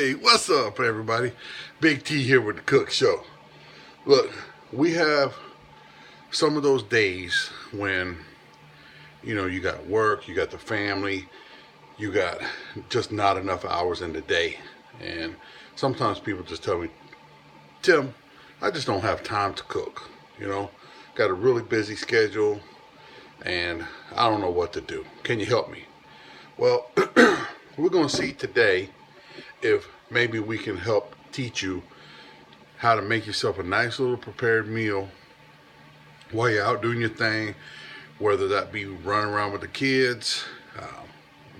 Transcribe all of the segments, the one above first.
Hey, what's up, everybody? Big T here with the Cook Show. Look, we have some of those days when, you got work, you got the family, you got just not enough hours in the day. And sometimes people just tell me, Tim, I just don't have time to cook. Got a really busy schedule and I don't know what to do. Can you help me? Well, we're going to see today if maybe we can help teach you how to make yourself a nice little prepared meal while you're out doing your thing, whether that be running around with the kids,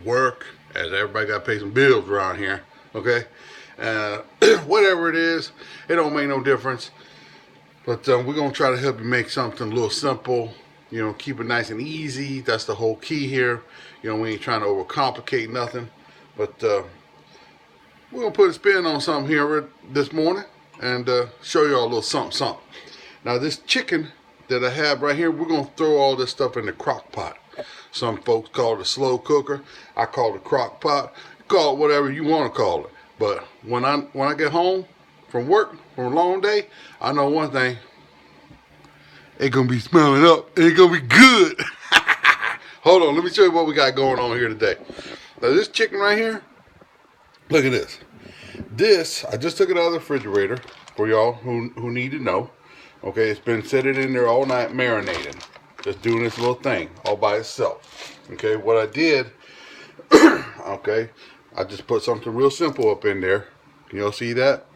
work, as everybody got to pay some bills around here, okay? Whatever it is, it don't make no difference. But we're going to try to help you make something a little simple, keep it nice and easy. That's the whole key here. We ain't trying to overcomplicate nothing. But we're going to put a spin on something here this morning and show you all a little something. Now this chicken that I have right here, we're going to throw all this stuff in the crock pot. Some folks call it a slow cooker. I call it a crock pot. Call it whatever you want to call it. But when I get home from work, from a long day, I know one thing. It's going to be smelling up. It's going to be good. Hold on, let me show you what we got going on here today. Now this chicken right here, look at this. This, I just took it out of the refrigerator for y'all who need to know. Okay, it's been sitting in there all night marinating. Just doing this little thing all by itself. Okay, what I did, okay, I just put something real simple up in there. Can y'all see that?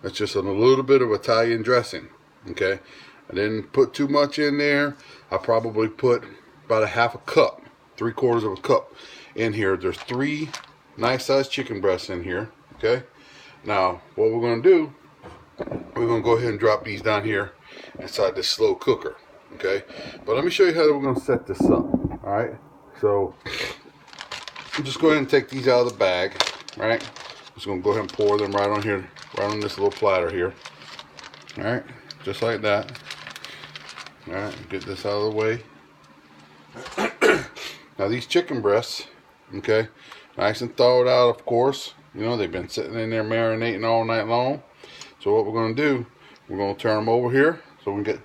It's just a little bit of Italian dressing. Okay, I didn't put too much in there. I probably put about a half a cup, 3/4 of a cup in here. There's 3 nice sized chicken breasts in here. Okay, now what we're going to do, we're going to go ahead and drop these down here inside this slow cooker. Okay, but let me show you how we're going to set this up. All right, so just go ahead and take these out of the bag. All right, just going to go ahead and pour them right on here, right on this little platter here. All right, just like that. All right, get this out of the way. Now these chicken breasts, okay, nice and thawed out, of course. They've been sitting in there marinating all night long. So what we're going to do, we're going to turn them over here so we can get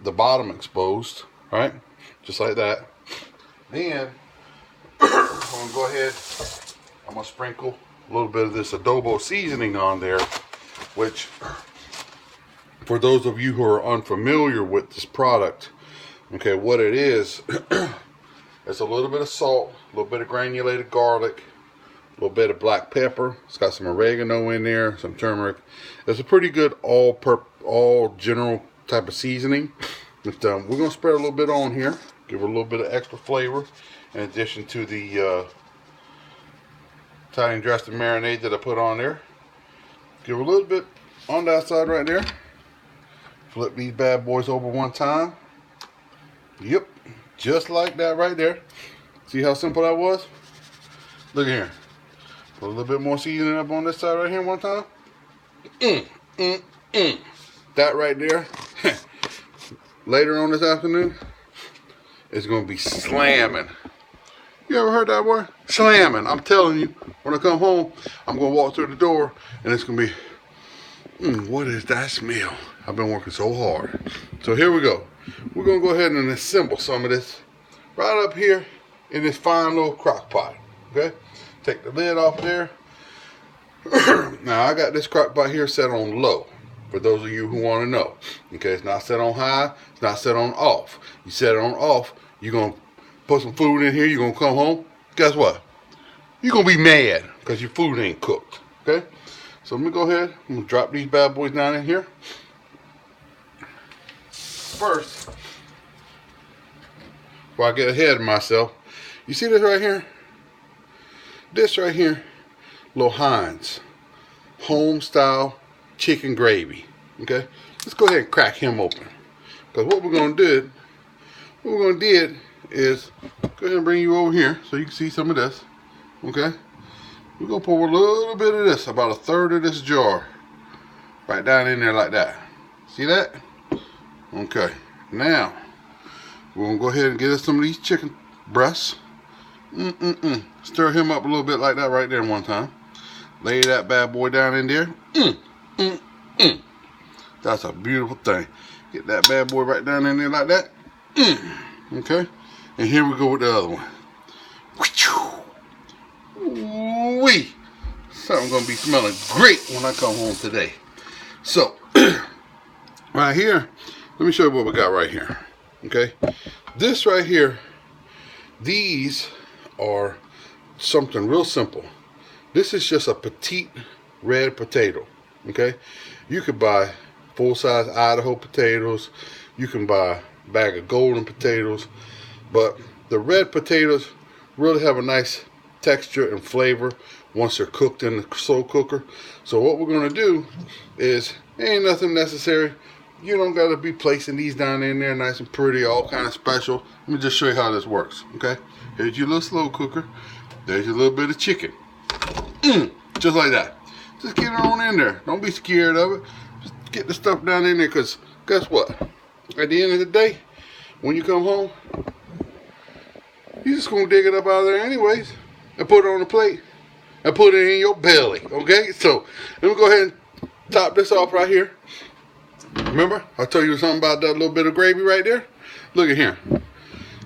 the bottom exposed, right? Just like that. Then I'm going to go ahead, I'm going to sprinkle a little bit of this adobo seasoning on there, which for those of you who are unfamiliar with this product, okay, what it is, it's a little bit of salt, a little bit of granulated garlic, a little bit of black pepper. It's got some oregano in there, some turmeric. It's a pretty good all general type of seasoning. But, we're going to spread a little bit on here, give it a little bit of extra flavor, in addition to the Italian dressing marinade that I put on there. Give a little bit on that side right there. Flip these bad boys over one time. Yep, just like that right there. See how simple that was? Look here. Put a little bit more seasoning up on this side right here one time. That right there. Later on this afternoon, it's going to be slamming. You ever heard that word? Slamming. I'm telling you, when I come home, I'm going to walk through the door and it's going to be, what is that smell? I've been working so hard. So here we go. We're going to go ahead and assemble some of this right up here in this fine little crock pot. Okay? Take the lid off there. Now I got this crock pot here set on low. For those of you who want to know. Okay, it's not set on high. It's not set on off. You set it on off, you're going to put some food in here. You're going to come home. Guess what? You're going to be mad because your food ain't cooked. Okay? So let me go ahead. I'm going to drop these bad boys down in here. First, before I get ahead of myself, you see this right here? This right here, little Heinz home style chicken gravy. Okay, let's go ahead and crack him open. Because what we're going to do is go ahead and bring you over here so you can see some of this. Okay, we're going to pour a little bit of this, about 1/3 of this jar, right down in there like that. See that? Okay, now we're going to go ahead and get us some of these chicken breasts. Stir him up a little bit like that right there one time. Lay that bad boy down in there. That's a beautiful thing. Get that bad boy right down in there like that. Okay. And here we go with the other one. Wee. Something's gonna be smelling great when I come home today. So, right here, let me show you what we got right here. Okay. This right here, these are something real simple. This is just a petite red potato. Okay. You could buy full-size Idaho potatoes. You can buy a bag of golden potatoes. But the red potatoes really have a nice texture and flavor once they're cooked in the slow cooker. So what we're going to do is, ain't nothing necessary. You don't got to be placing these down in there nice and pretty, all kind of special. Let me just show you how this works. Okay. Here's your little slow cooker. There's your little bit of chicken. Just like that. Just get it on in there. Don't be scared of it. Just get the stuff down in there, because guess what? At the end of the day, when you come home, you're just going to dig it up out of there anyways and put it on a plate and put it in your belly. Okay? So, let me go ahead and top this off right here. Remember, I told you something about that little bit of gravy right there? Look at here.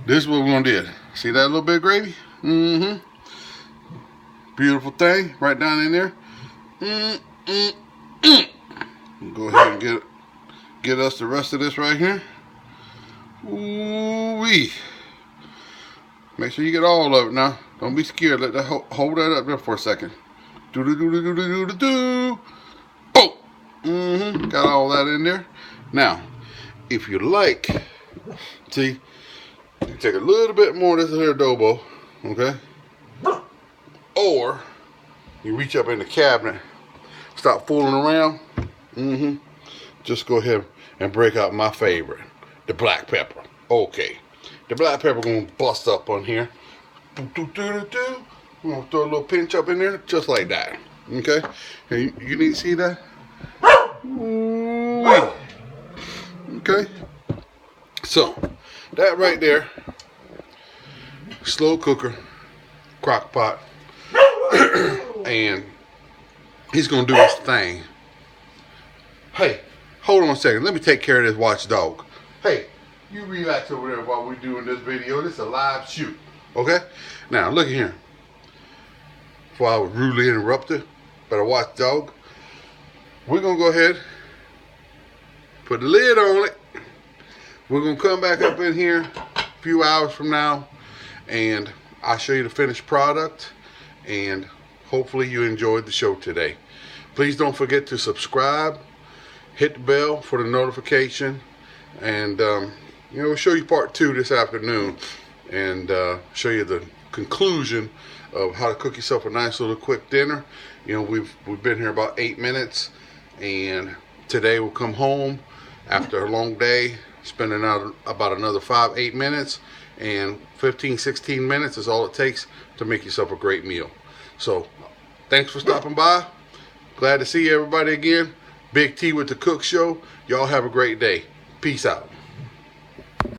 This is what we're going to do. See that little bit of gravy? Beautiful thing right down in there. Go ahead and get us the rest of this right here. Ooh-wee. Make sure you get all of it now. Don't be scared. Let that hold that up there for a second. Do-do-do-do-do-do-do-do. Oh! Got all that in there. Now, if you like, see, you take a little bit more of this here adobo, okay? Or you reach up in the cabinet, stop fooling around. Just go ahead and break out my favorite, the black pepper. Okay, the black pepper gonna bust up on here. I'm gonna throw a little pinch up in there, just like that. Okay, and you need to see that. Ooh-wee. Okay, so that right there, slow cooker, crock pot, and he's gonna do his thing. Hey, hold on a second. Let me take care of this watchdog. Hey, you relax over there while we're doing this video. This is a live shoot. Okay? Now, look at here. Before I was rudely interrupted by the watchdog, we're going to go ahead, put the lid on it. We're going to come back up in here a few hours from now, and I'll show you the finished product, and hopefully you enjoyed the show today. Please don't forget to subscribe. Hit the bell for the notification, and we'll show you part 2 this afternoon, and show you the conclusion of how to cook yourself a nice little quick dinner. We've been here about 8 minutes, and today we'll come home after a long day, spending out about another 5-8 minutes, and 15-16 minutes is all it takes to make yourself a great meal. So thanks for stopping by. Glad to see everybody again. Big T with the Cook Show. Y'all have a great day. Peace out.